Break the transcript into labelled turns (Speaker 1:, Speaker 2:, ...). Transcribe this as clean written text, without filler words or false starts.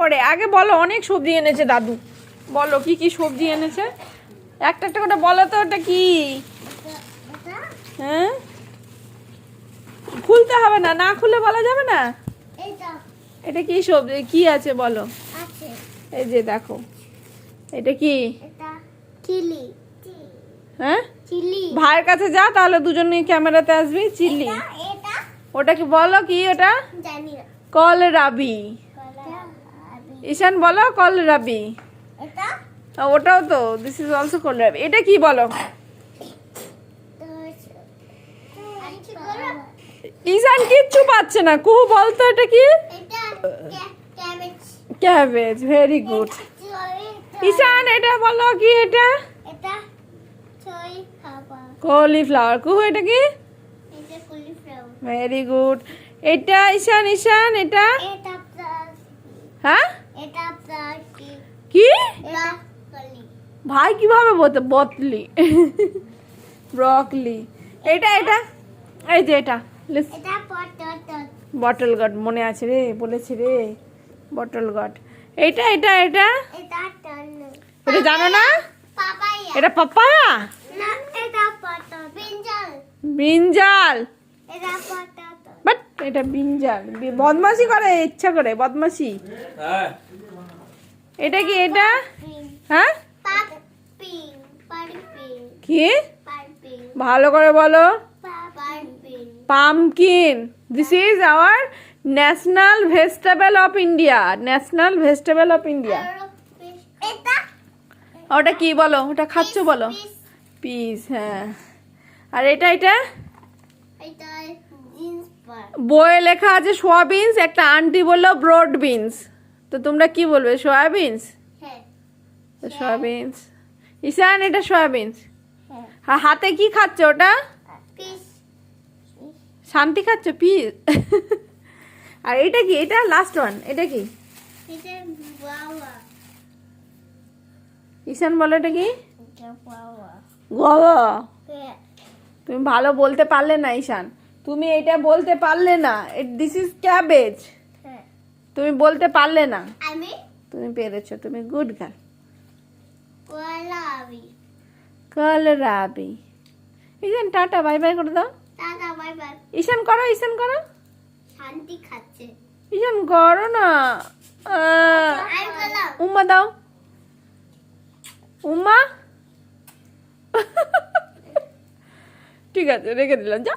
Speaker 1: পরে আগে বলো, অনেক সবজি এনেছে দাদু। বলো কি কি সবজি এনেছে, একটা একটা করে বলো তো। ওটা কি? হ্যাঁ, খুলতে হবে না, না খুলে বলা যাবে না। এটা কি সবজি, কি আছে বলো? এই যে দেখো, এটা কি? হ্যাঁ, ভাইয়ের কাছে যা, তাহলে দুজনে ক্যামেরাতে আসবি। চিলি, ওটা কি বলো কি? ওটা কলরাবি। ঈশান বলো কলরাবি। ওটাও তো, দিস ইজ অলসো কলরাবি। এটা কি বলো? ঈশান কিচ্ছু পাচ্ছে না, কুহু বলতো এটা কি? Cabbage, very good. ঈশান এটা বলো কি? এটা কলিফ্লাওয়ার। কুহু এটা কি? Very good. এটা ঈশান, ঈশান এটা? হ্যাঁ, কি ভাই কিভাবে বলতে? বতলি, ব্রকলি। এটা এটা এই যে এটা বটল গড, মনে আছে রে, বলেছে রে বটল গড। এটা এটা এটা এটা জানো না? এটা পাপায়া, ব্রিঞ্জাল। বাট এটা ব্রিঞ্জাল। বদমাশি করে, ইচ্ছা করে বদমাশি। এটা কি? এটা হ্যাঁ, কি? ভালো করে বলো। Pumpkin. This is our national vegetable of India. National vegetable of India. ওটা কি বলো? ওটা খাচ্ছ বলো? পিস। হ্যাঁ। আর এটা এটা বইয়ে লেখা আছে সোয়াবিনস। একটা আন্টি বললো ব্রড বিনস, তো তোমরা কি বলবে? সোয়াবিনস। সোয়াবিনস। ঈশান এটা সোয়াবিনস। হাতে কি খাচ্ছ? ওটা শান্তি খাচ্ছ? পিস। আর এটা কি? এটা লাস্ট ওয়ান, এটা কি? ঈশান বলো এটা কি? গোয়া। তুমি ভালো বলতে পারলে না ঈশান, তুমি এটা বলতে পারলে না। This is cabbage. তুমি বলতে পারলে না। তুমি পেরেছো, তুমি গুড গার্ল। কলরাবি। ঈশান টাটা, বাই বাই করে দাও। ঈশান করো, ঈশান করো।
Speaker 2: শান্তি খাচ্ছে।
Speaker 1: ঈশান করো না। উম্মা দাও, উম্মা। ঠিক আছে, রেখে দিলাম, যা।